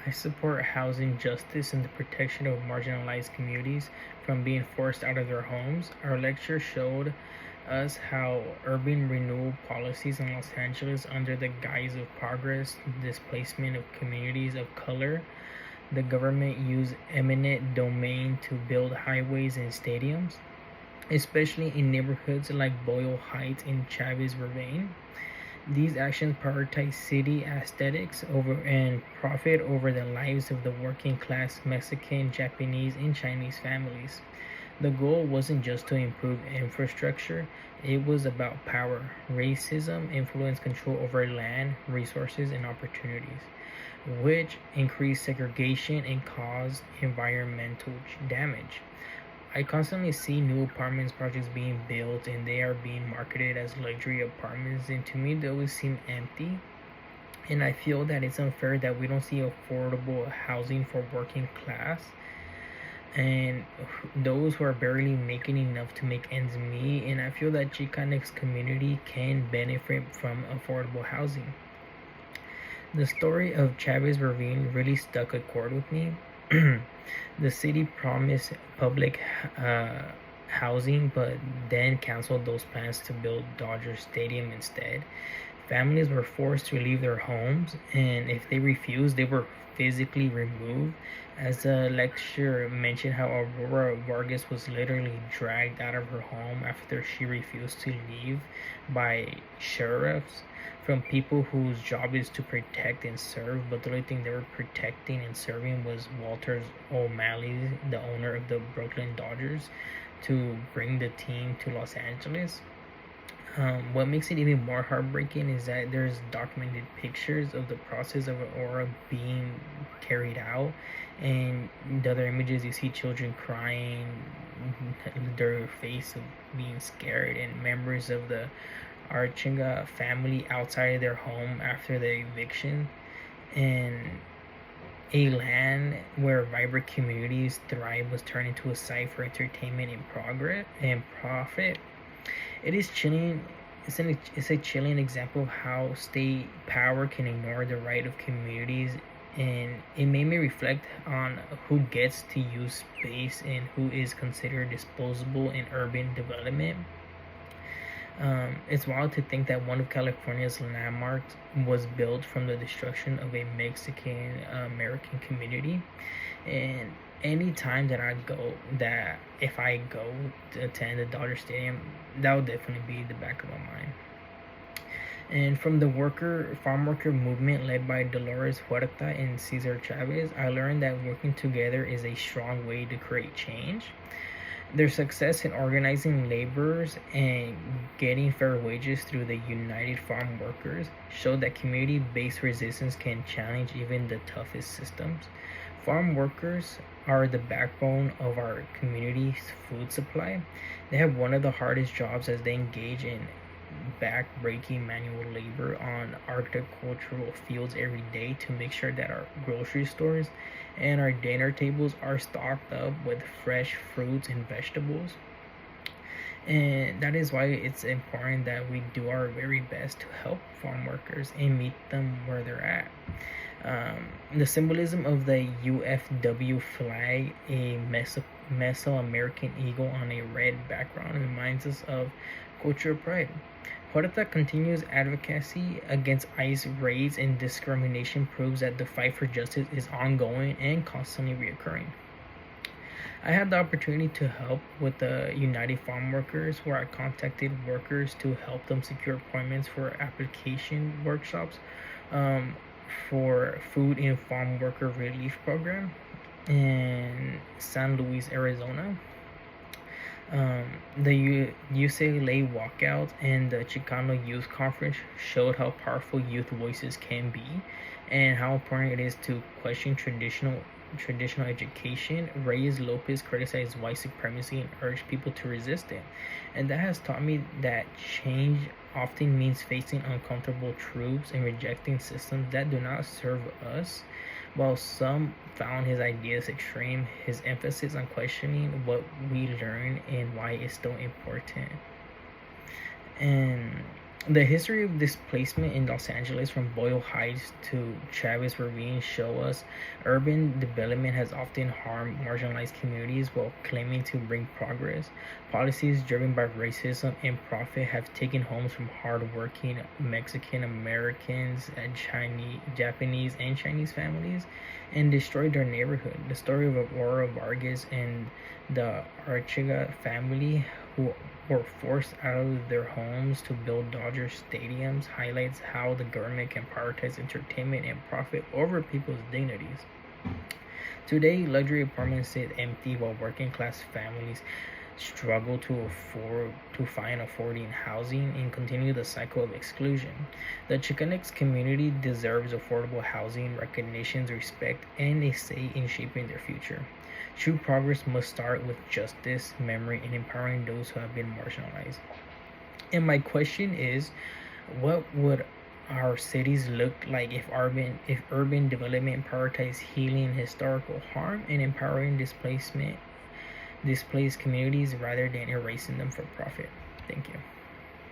I support housing justice and the protection of marginalized communities from being forced out of their homes. Our lecture showed us how urban renewal policies in Los Angeles, under the guise of progress, displacement of communities of color, the government used eminent domain to build highways and stadiums, especially in neighborhoods like Boyle Heights and Chavez Ravine. These actions prioritize city aesthetics over and profit over the lives of the working class Mexican, Japanese, and Chinese families. The goal wasn't just to improve infrastructure, it was about power. Racism influenced control over land, resources, and opportunities, which increased segregation and caused environmental damage. I constantly see new apartments projects being built and they are being marketed as luxury apartments, and to me they always seem empty. And I feel that it's unfair that we don't see affordable housing for working class and those who are barely making enough to make ends meet. And I feel that Chicanx community can benefit from affordable housing. The story of Chavez Ravine really stuck a chord with me. The city promised public uh, housing, but then canceled those plans to build Dodger Stadium instead. Families were forced to leave their homes, and if they refused, they were physically removed. As the lecturer mentioned, how Aurora Vargas was literally dragged out of her home after she refused to leave by sheriffs from people whose job is to protect and serve, but the only thing they were protecting and serving was Walter O'Malley, the owner of the Brooklyn Dodgers, to bring the team to Los Angeles. What makes it even more heartbreaking is that there's documented pictures of the process of Aurora being carried out, and the other images you see children crying, their face of being scared, and members of the Archinga family outside their home after the eviction, and a land where vibrant communities thrive was turned into a site for entertainment and progress and profit. It is chilling. It's a chilling example of how state power can ignore the right of communities, and it made me reflect on who gets to use space and who is considered disposable in urban development. It's wild to think that one of California's landmarks was built from the destruction of a Mexican American community. And any time that that if I go to attend the Dodger Stadium, that would definitely be the back of my mind. And from the farm worker movement led by Dolores Huerta and Cesar Chavez, I learned that working together is a strong way to create change. Their success in organizing laborers and getting fair wages through the United Farm Workers showed that community-based resistance can challenge even the toughest systems. Farm workers are the backbone of our community's food supply. They have one of the hardest jobs as they engage in back-breaking manual labor on agricultural fields every day to make sure that our grocery stores and our dinner tables are stocked up with fresh fruits and vegetables. And that is why it's important that we do our very best to help farm workers and meet them where they're at. The symbolism of the UFW flag, a Mesoamerican eagle on a red background, reminds us of cultural pride. Huerta continues advocacy against ICE raids and discrimination proves that the fight for justice is ongoing and constantly reoccurring. I had the opportunity to help with the United Farm Workers, where I contacted workers to help them secure appointments for application workshops um, for Food and Farm Worker Relief Program in San Luis, Arizona. The UCLA walkout and the Chicano Youth Conference showed how powerful youth voices can be and how important it is to question traditional education. Reyes Lopez criticized white supremacy and urged people to resist it. And that has taught me that change often means facing uncomfortable truths and rejecting systems that do not serve us. While some found his ideas extreme, his emphasis on questioning what we learn and why is still important. And The history of displacement in Los Angeles, from Boyle Heights to Chavez Ravine, show us urban development has often harmed marginalized communities while claiming to bring progress. Policies driven by racism and profit have taken homes from hardworking Mexican Americans and Japanese, and Chinese families and destroyed their neighborhood. The story of Aurora Vargas and the Archega family, who were forced out of their homes to build Dodger stadiums, highlights how the government can prioritize entertainment and profit over people's dignities. Today, luxury apartments sit empty while working class families struggle to find affording housing and continue the cycle of exclusion. The Chicanx community deserves affordable housing, recognition, respect, and a say in shaping their future. True progress must start with justice, memory, and empowering those who have been marginalized. And my question is, what would our cities look like if urban development prioritized healing historical harm and empowering displaced communities rather than erasing them for profit? Thank you.